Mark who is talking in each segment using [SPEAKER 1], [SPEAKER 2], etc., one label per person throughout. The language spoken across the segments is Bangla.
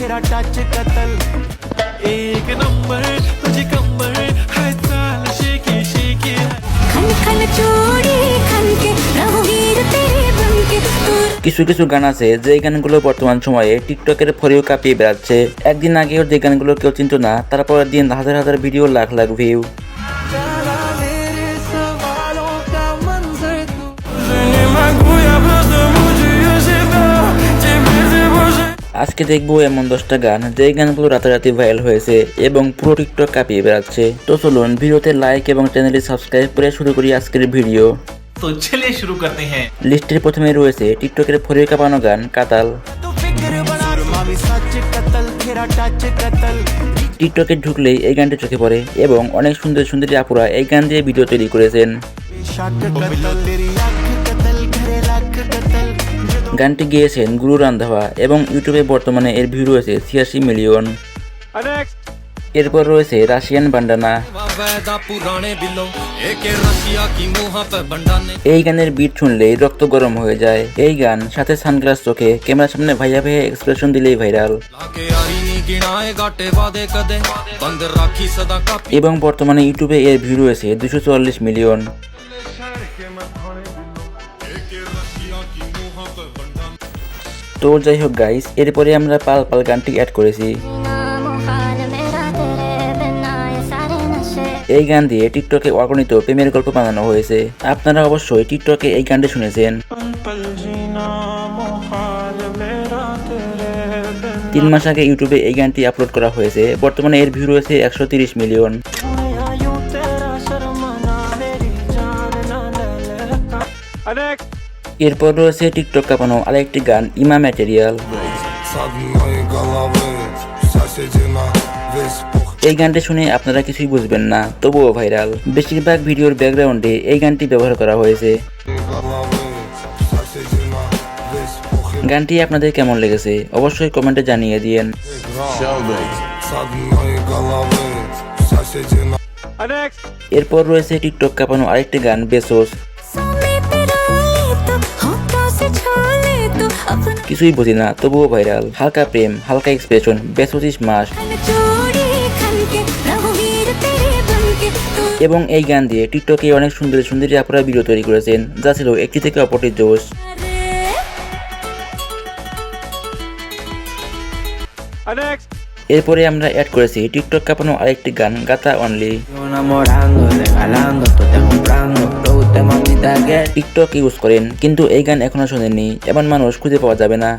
[SPEAKER 1] तेरा टच कतल एक नंबर तुझे कंबर है चाल शेकी शेकी खन खन चूड़ी खन के रघुवीर तेरे बनके কিছু কিছু গান আছে যে গানগুলো বর্তমান সময়ে টিকটকের ফরেও কাঁপিয়ে বেড়াচ্ছে। একদিন আগেও যে গানগুলো কেউ চিনত না, তারপরের দিন হাজার হাজার ভিডিও, লাখ লাখ ভিউ। আজকে দেখবো এমন 10টা গান যে গানগুলো রাতারাতি ভাইরাল হয়েছে এবং পুরো টিকটক কাঁপিয়ে বেড়াচ্ছে। তো চলুন ভিডিওতে লাইক এবং চ্যানেলটি সাবস্ক্রাইব করে শুরু করি আজকের ভিডিও।
[SPEAKER 2] তো চলিয়ে শুরু করতে হ্যাঁ।
[SPEAKER 1] লিস্টের প্রথমে রয়েছে টিকটকের ফরিয়ে কাঁপানো গান কাতাল। টিকটকে ঢুকলেই এই গানটি চোখে পড়ে এবং অনেক সুন্দর সুন্দরী আপুরা এই গান দিয়ে ভিডিও তৈরি করেছেন। গানটি গেয়েছেন গুরু রান্ধাওয়া এবং ইউটিউবে বর্তমানে এর ভিউ রয়েছে 86 মিলিয়ন। এরপর রয়েছে রাশিয়ান বান্ডানা। এই গানের বিট শুনলেই রক্ত গরম হয়ে যায়। এই গান সাথে সানগ্লাস চোখে ক্যামেরার সামনে ভাইয়া ভাইয়া এক্সপ্রেশন দিলেই ভাইরাল এবং বর্তমানে ইউটিউবে এর ভিউ রয়েছে 244 মিলিয়ন। তো যাই হোক গাইস, এরপরে আমরা পাল পাল গানটি অ্যাড করেছি। এই গান দিয়ে টিকটকে অগণিত প্রেমের গল্প বানানো হয়েছে। আপনারা অবশ্যই টিকটকে এই গানটি শুনেছেন। 3 মাস আগে ইউটিউবে এই গানটি আপলোড করা হয়েছে। বর্তমানে এর ভিউ রয়েছে 130 মিলিয়ন। এরপর রয়েছে টিকটক কাঁপানো আরেকটি গান ইমা ম্যাটেরিয়াল। এই গানটি শুনে আপনারা কিছুই বুঝবেন না, তবুও ভাইরাল। বেশিরভাগ ভিডিওর ব্যাকগ্রাউন্ডে এই গানটি ব্যবহার করা হয়েছে। গানটি আপনাদের কেমন লেগেছে অবশ্যই কমেন্টে জানিয়ে দিয়েন। এরপর রয়েছে টিকটক কাঁপানো আরেকটি গান বেসোস। কিছুই বুঝি না তবুও ভাইরাল। হালকা প্রেম, হালকা এক্সপ্রেশন, বেসোস মাস। এবং এই গান দিয়ে টিকটকে অনেক সুন্দর সুন্দরী আপুরা ভিডিও তৈরি করেছেন, যা ছিল একটি থেকে অপরটির জোশ। এরপরে আমরা অ্যাড করেছি টিকটক কাঁপানো আরেকটি গান গাতা অনলি। টিকটক ইউজ করেন কিন্তু এই গান এখনো শোনেননি, এমন মানুষ খুঁজে পাওয়া যাবে না।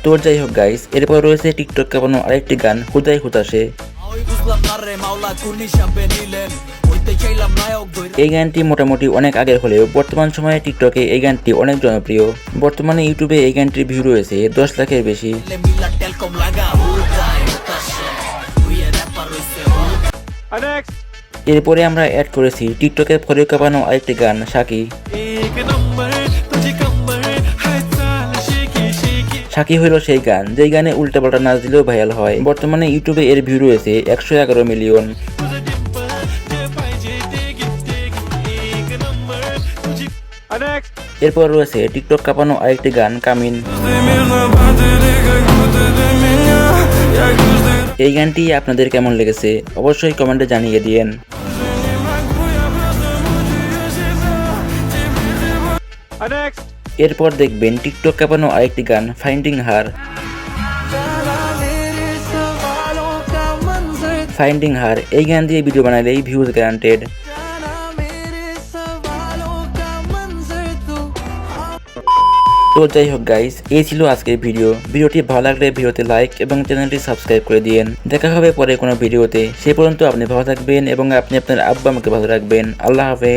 [SPEAKER 1] তো যাই হোক গাইস, এরপর রয়েছে টিকটক কাঁপানো আরেকটি গান হুদাই হুতাশে। এই গানটি মোটামুটি অনেক আগের হলেও বর্তমান সময়ে টিকটকে এই গানটি অনেক জনপ্রিয়। বর্তমানে ইউটিউবে এই গানটির ভিউ রয়েছে 10 লাখের বেশি। এরপরে আমরা অ্যাড করেছি টিকটকের ফরিয়ে কাঁপানো আরেকটি গান সাকি। সাকি হইল সেই গান যেই গানে উল্টাপাল্টা নাচ দিলেও ভাইরাল হয়। বর্তমানে ইউটিউবে এর ভিউ রয়েছে 111 মিলিয়ন। এরপর রয়েছে টিকটক কাঁপানো আরেকটি গান কামিন। এই গানটি আপনাদের কেমন লেগেছে অবশ্যই কমেন্টে জানিয়ে দিয়েন। এরপর দেখবেন টিকটক কাঁপানো আরেকটি গান ফাইন্ডিং হার। ফাইন্ডিং হার এই গান দিয়ে ভিডিও বানালেই ভিউজ গ্যারান্টেড। তো যাই হোক গাইস, এই ছিল আজকের ভিডিওটি ভালো লাগলে ভিডিওতে লাইক এবং চ্যানেলটি সাবস্ক্রাইব করে দিয়েন। দেখা হবে পরে কোনো ভিডিওতে। সে পর্যন্ত আপনি ভালো থাকবেন এবং আপনি আপনার আব্বা আমাকে ভালো রাখবেন। আল্লাহ হাফেজ।